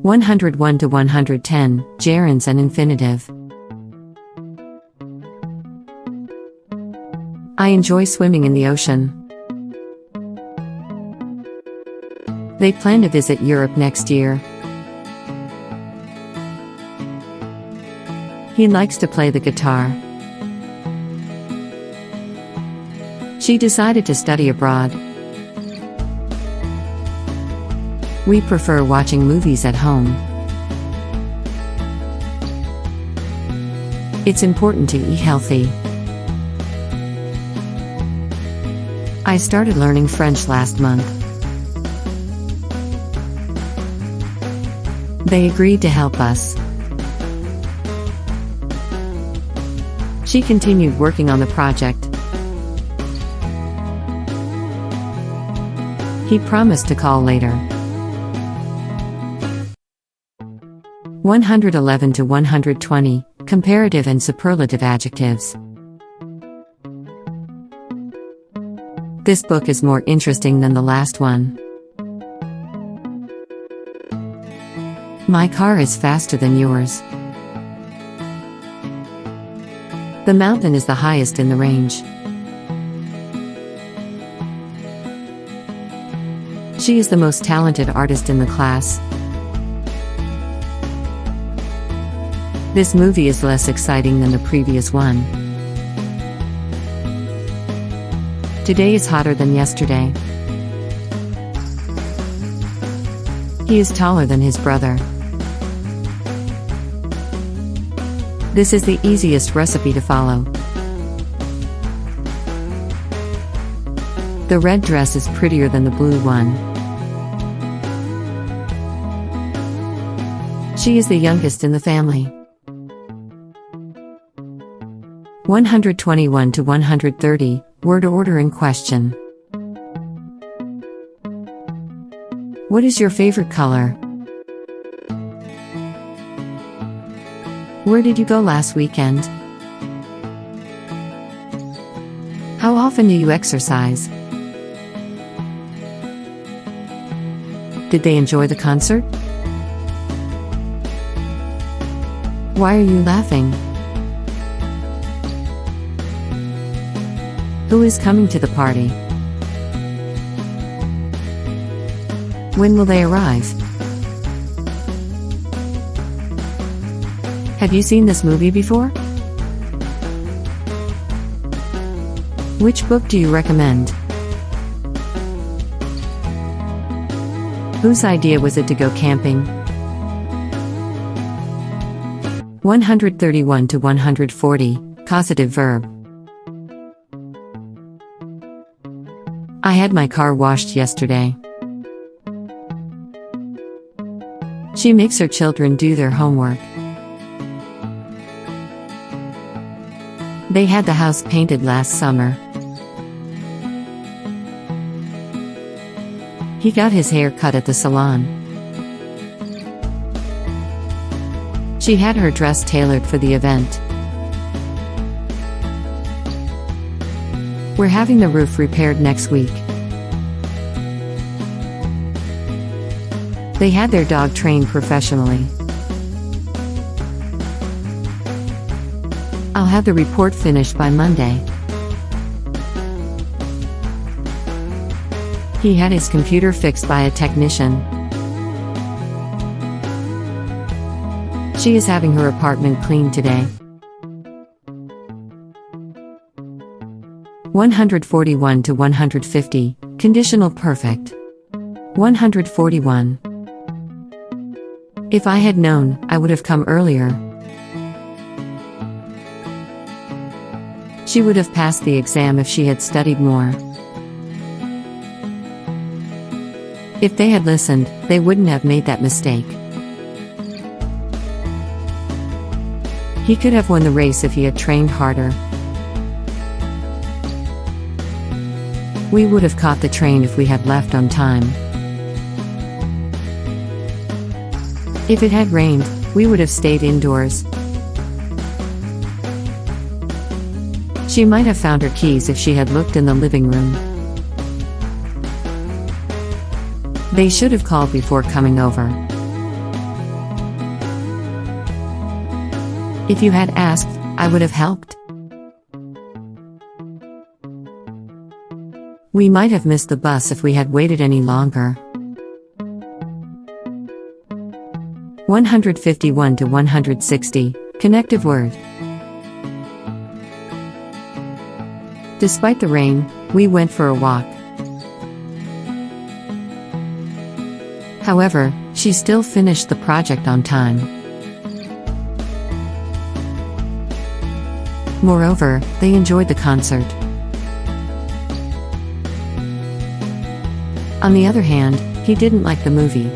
101 to 110, gerunds and infinitive. I enjoy swimming in the ocean. They plan to visit Europe next year. He likes to play the guitar. She decided to study abroad. We prefer watching movies at home. It's important to eat healthy. I started learning French last month. They agreed to help us. She continued working on the project. He promised to call later. 111 to 120, comparative and superlative adjectives. This book is more interesting than the last one. My car is faster than yours. The mountain is the highest in the range. She is the most talented artist in the class. This movie is less exciting than the previous one. Today is hotter than yesterday. He is taller than his brother. This is the easiest recipe to follow. The red dress is prettier than the blue one. She is the youngest in the family. 121 to 130, word order in question. What is your favorite color? Where did you go last weekend? How often do you exercise? Did they enjoy the concert? Why are you laughing? Who is coming to the party? When will they arrive? Have you seen this movie before? Which book do you recommend? Whose idea was it to go camping? 131 to 140, causative verb. I had my car washed yesterday. She makes her children do their homework. They had the house painted last summer. He got his hair cut at the salon. She had her dress tailored for the event. We're having the roof repaired next week. They had their dog trained professionally. I'll have the report finished by Monday. He had his computer fixed by a technician. She is having her apartment cleaned today. 141 to 150, conditional perfect. 141. If I had known, I would have come earlier. She would have passed the exam if she had studied more. If they had listened, they wouldn't have made that mistake. He could have won the race if he had trained harder. We would have caught the train if we had left on time. If it had rained, we would have stayed indoors. She might have found her keys if she had looked in the living room. They should have called before coming over. If you had asked, I would have helped. We might have missed the bus if we had waited any longer. 151 to 160, connective word. Despite the rain, we went for a walk. However, she still finished the project on time. Moreover, they enjoyed the concert. On the other hand, he didn't like the movie.